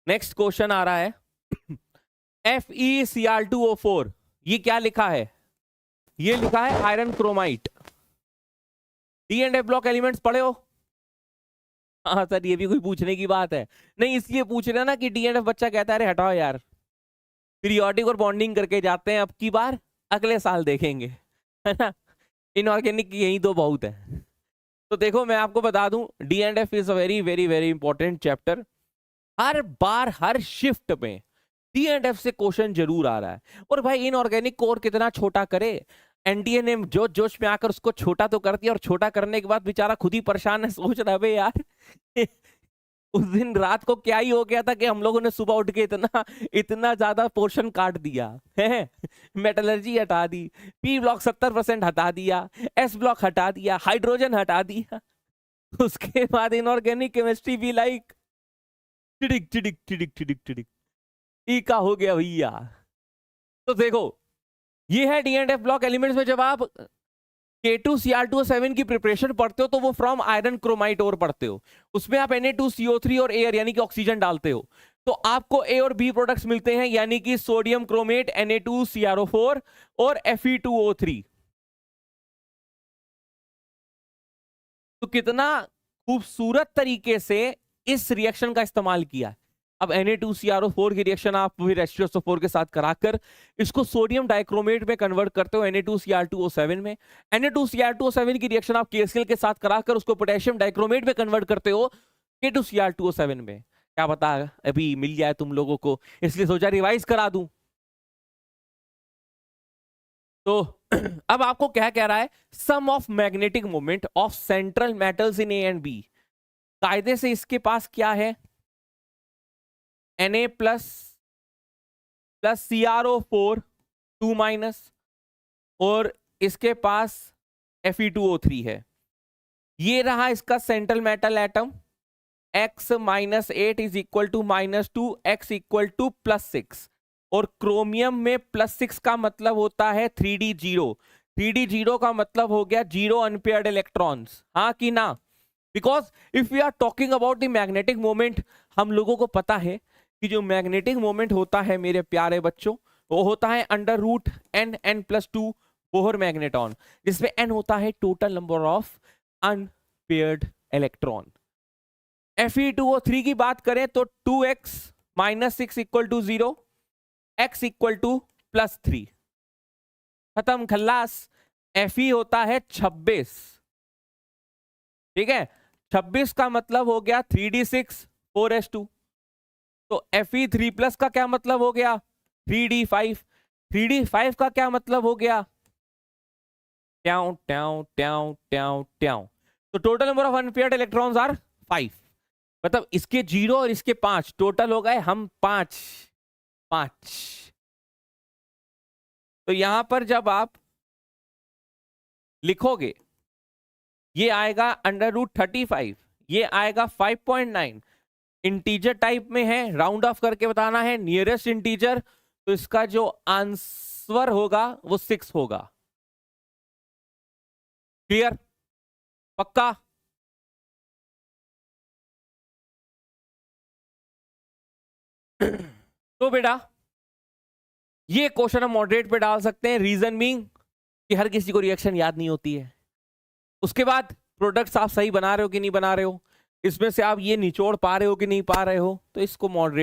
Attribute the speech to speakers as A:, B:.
A: Next question आ रहा है FeCr2O4, ये क्या लिखा है? ये लिखा है iron chromite. D and F block elements पढ़े हो? हाँ सर, ये भी कोई पूछने की बात है? नहीं, इसलिए पूछ रहे ना कि डी एंड एफ बच्चा कहता है अरे हटाओ यार, पीरियोडिक और बॉन्डिंग करके जाते हैं, अब की बार अगले साल देखेंगे, है ना। इनऑर्गेनिक यही तो बहुत है। तो देखो मैं आपको बता दूं, D and F is a very very very important chapter. Her bar her shift में डी एंड एफ से क्वेश्चन जरूर आ रहा है। और भाई इनऑर्गेनिक कोर कितना छोटा करे, एनडीए ने जोश जोश में आकर उसको छोटा तो कर दिया, और छोटा करने के बाद बेचारा खुद ही परेशान है, सोच रहा है यार उस दिन रात को क्या ही हो गया था कि हम लोगों ने सुबह उठ के इतना इतना ज्यादा पोर्शन काट दिया है। मेटलर्जी हटा दी, पी ब्लॉक 70% हटा दिया, एस ब्लॉक हटा दिया, हाइड्रोजन हटा दिया। उसके बाद इनऑर्गेनिक केमिस्ट्री भी लाइक टिडिक टिडिक टिडिक टिडिक टिडिक ई का हो गया भैया। तो देखो ये है D and F block elements में जब आप K2Cr2O7 की प्रिपरेशन पढ़ते हो तो वो फ्रॉम आयरन क्रोमाइट और पढ़ते हो, उसमें आप Na2CO3 और एयर यानी कि ऑक्सीजन डालते हो, तो आपको ए और बी प्रोडक्ट्स मिलते हैं, यानी कि सोडियम क्रोमेट Na2CrO4 और Fe2O3। तो कितना खूबसूरत तरीके से इस रिएक्शन का इस्तेमाल किया है। अब Na2CrO4 की रिएक्शन आप फिर H2SO4 के साथ कराकर इसको सोडियम डाइक्रोमेट में कन्वर्ट करते हो Na2Cr2O7 में। Na2Cr2O7 की रिएक्शन आप KCl के साथ कराकर उसको पोटेशियम डाइक्रोमेट में कन्वर्ट करते हो K2Cr2O7 में। क्या पता अभी मिल जाए तुम लोगों को, इसलिए सोचा रिवाइज करा दूं। तो अब आपको क्या कह रहा है, sum of magnetic moment of central metals in A and B. कायदे से इसके पास क्या है, Na प्लस CrO4 2 माइनस, और इसके पास Fe2O3 है। ये रहा इसका सेंट्रल मेटल एटम, x माइनस 8 is equal to -2, x equal to +6। और क्रोमियम में +6 का मतलब होता है 3d0। 3d0 का मतलब हो गया 0 अनपेयर्ड इलेक्ट्रॉन्स, हाँ कि ना। Because if we are talking about the magnetic moment, हम लोगों को पता है कि जो मैग्नेटिक मोमेंट होता है मेरे प्यारे बच्चों, वो होता है √n+2 बोहर मैग्नेटॉन, जिसमें n होता है total number of unpaired electron. Fe2O3 की बात करें तो 2x माइनस 6 equal to 0, x equal to +3, खत्म खल्लास। Fe होता है 26, ठीक है। 26 का मतलब हो गया 3d6 4s2। तो Fe3+ का क्या मतलब हो गया 3d5। 3d5 का क्या मतलब हो गया ट्याऊ ट्याऊ ट्याऊ ट्याऊ ट्याऊ। तो total number of unpaired electrons are 5, मतलब इसके 0 और इसके 5 टोटल हो गए हम 5। तो यहां पर जब आप लिखोगे ये आएगा √35, ये आएगा 5.9। इंटीजर टाइप में है, राउंड ऑफ करके बताना है नियरेस्ट इंटीजर, तो इसका जो आंसर होगा वो 6 होगा। क्लियर, पक्का? तो बेटा ये क्वेश्चन हम मॉडरेट पे डाल सकते हैं, रीजन बीइंग कि हर किसी को रिएक्शन याद नहीं होती है। उसके बाद प्रोडक्ट्स आप सही बना रहे हो कि नहीं बना रहे हो, इसमें से आप ये निचोड़ पा रहे हो कि नहीं पा रहे हो, तो इसको मॉडरेट